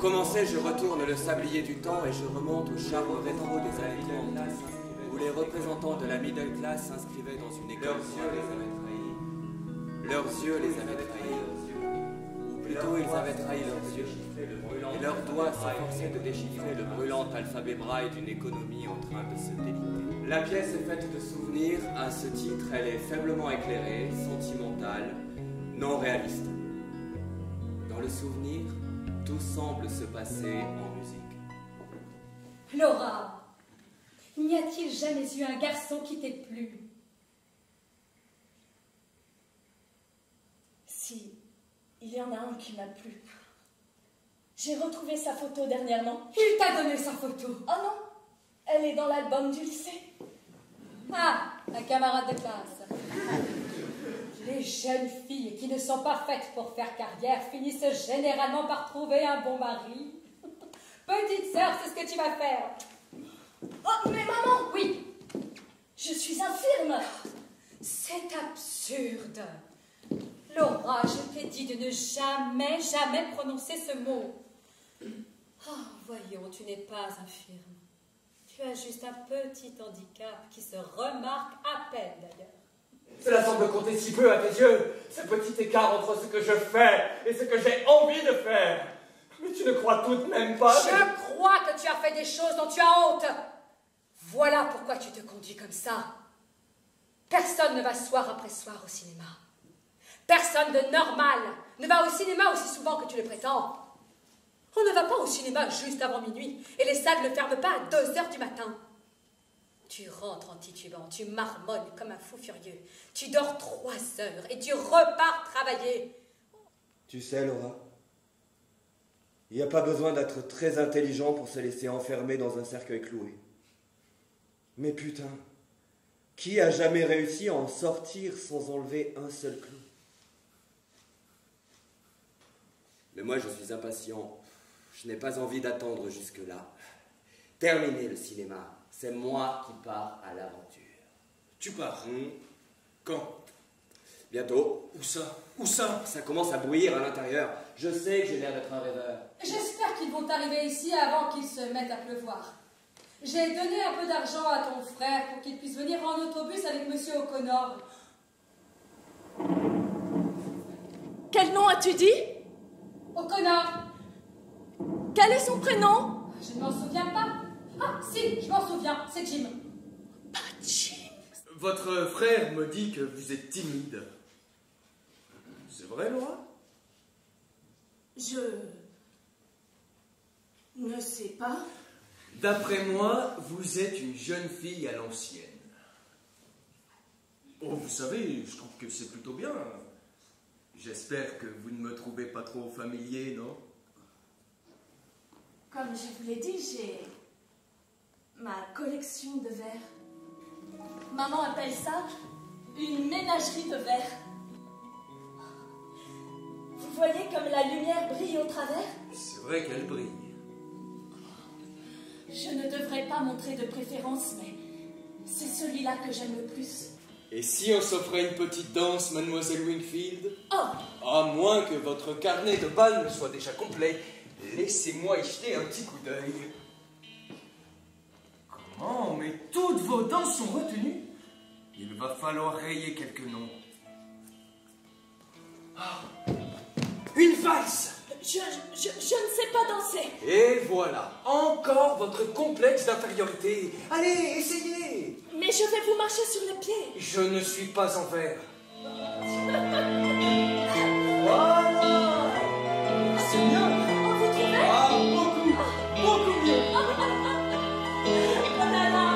commencer, je retourne le sablier du temps et je remonte au charme rétro des années 30, où les représentants de la middle class s'inscrivaient dans une école. Leurs yeux les avaient trahis. Ou plutôt, ils avaient trahi leurs yeux. Et leurs doigts s'efforçaient de déchiffrer le brûlant alphabet braille d'une économie en train de se déliter. La pièce est faite de souvenirs. À ce titre, elle est faiblement éclairée, sentimentale, non réaliste. Dans le souvenir, tout semble se passer en musique. Laura, n'y a-t-il jamais eu un garçon qui t'ait plu? Si, il y en a un qui m'a plu. J'ai retrouvé sa photo dernièrement. Il t'a donné sa photo? Oh non, elle est dans l'album du lycée. Ah, un camarade de classe. Les jeunes filles qui ne sont pas faites pour faire carrière finissent généralement par trouver un bon mari. Petite sœur, c'est ce que tu vas faire. Oh, mais maman! Oui. Je suis infirme. C'est absurde. Laura, je t'ai dit de ne jamais, jamais prononcer ce mot. Oh, voyons, tu n'es pas infirme. Tu as juste un petit handicap qui se remarque à peine d'ailleurs. Cela semble compter si peu à tes yeux, ce petit écart entre ce que je fais et ce que j'ai envie de faire. Mais tu ne crois tout de même pas que... Je crois que tu as fait des choses dont tu as honte. Voilà pourquoi tu te conduis comme ça. Personne ne va soir après soir au cinéma. Personne de normal ne va au cinéma aussi souvent que tu le prétends. On ne va pas au cinéma juste avant minuit et les salles ne ferment pas à 2 heures du matin. Tu rentres en titubant, tu marmonnes comme un fou furieux. Tu dors 3 heures et tu repars travailler. Tu sais, Laura, il n'y a pas besoin d'être très intelligent pour se laisser enfermer dans un cercueil cloué. Mais putain, qui a jamais réussi à en sortir sans enlever un seul clou? Mais moi, je suis impatient. Je n'ai pas envie d'attendre jusque-là. Terminez le cinéma. C'est moi qui pars à l'aventure. Tu pars Quand? Bientôt. Où ça? Où ça? Ça commence à bouillir à l'intérieur. Je sais que j'ai l'air d'être un rêveur. J'espère qu'ils vont arriver ici avant qu'il se mette à pleuvoir. J'ai donné un peu d'argent à ton frère pour qu'il puisse venir en autobus avec Monsieur O'Connor. Quel nom as-tu dit? O'Connor. Quel est son prénom? Je ne m'en souviens pas. Ah, si, je m'en souviens, c'est Jim. Pas Jim. Votre frère me dit que vous êtes timide. C'est vrai, Laura? Je... ne sais pas. D'après moi, vous êtes une jeune fille à l'ancienne. Oh, vous savez, je trouve que c'est plutôt bien. J'espère que vous ne me trouvez pas trop familier, non? Comme je vous l'ai dit, j'ai ma collection de verres. Maman appelle ça une ménagerie de verres. Vous voyez comme la lumière brille au travers? C'est vrai qu'elle brille. Je ne devrais pas montrer de préférence, mais c'est celui-là que j'aime le plus. Et si on s'offrait une petite danse, mademoiselle Wingfield? Oh! À moins que votre carnet de bal ne soit déjà complet, laissez-moi y jeter un petit coup d'œil. Comment? Mais toutes vos danses sont retenues? Il va falloir rayer quelques noms. Ah, une valse! Je ne sais pas danser. Et voilà, encore votre complexe d'infériorité. Allez, essayez! Mais je vais vous marcher sur les pieds. Je ne suis pas en verre. Voilà! C'est mieux! Oh, vous trouvez? Ah, beaucoup mieux! Oh là là!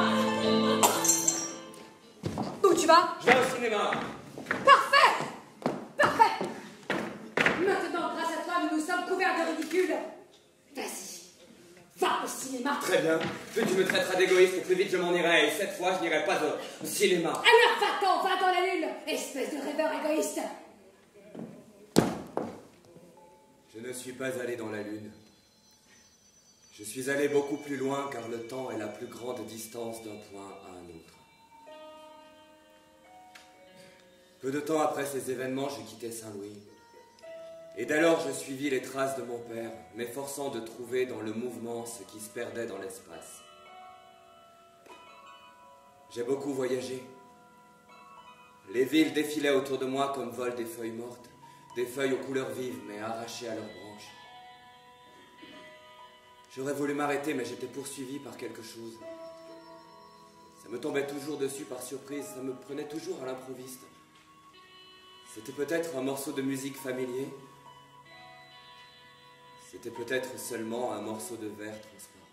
Où tu vas? Je vais au cinéma. Parfait! Parfait! Maintenant, grâce à toi, nous nous sommes couverts de ridicule. Vas-y, va au cinéma. Très bien. Plus tu me traiteras d'égoïste, plus vite je m'en irai. Et cette fois, je n'irai pas au cinéma. Alors va-t'en, va dans la lune, espèce de rêveur égoïste. Je ne suis pas allé dans la Lune. Je suis allé beaucoup plus loin car le temps est la plus grande distance d'un point à un autre. Peu de temps après ces événements, j'ai quitté Saint-Louis. Et d'alors je suivis les traces de mon père, m'efforçant de trouver dans le mouvement ce qui se perdait dans l'espace. J'ai beaucoup voyagé. Les villes défilaient autour de moi comme volent des feuilles mortes, des feuilles aux couleurs vives mais arrachées à leurs branches. J'aurais voulu m'arrêter, mais j'étais poursuivi par quelque chose. Ça me tombait toujours dessus par surprise, ça me prenait toujours à l'improviste. C'était peut-être un morceau de musique familier. C'était peut-être seulement un morceau de verre transparent.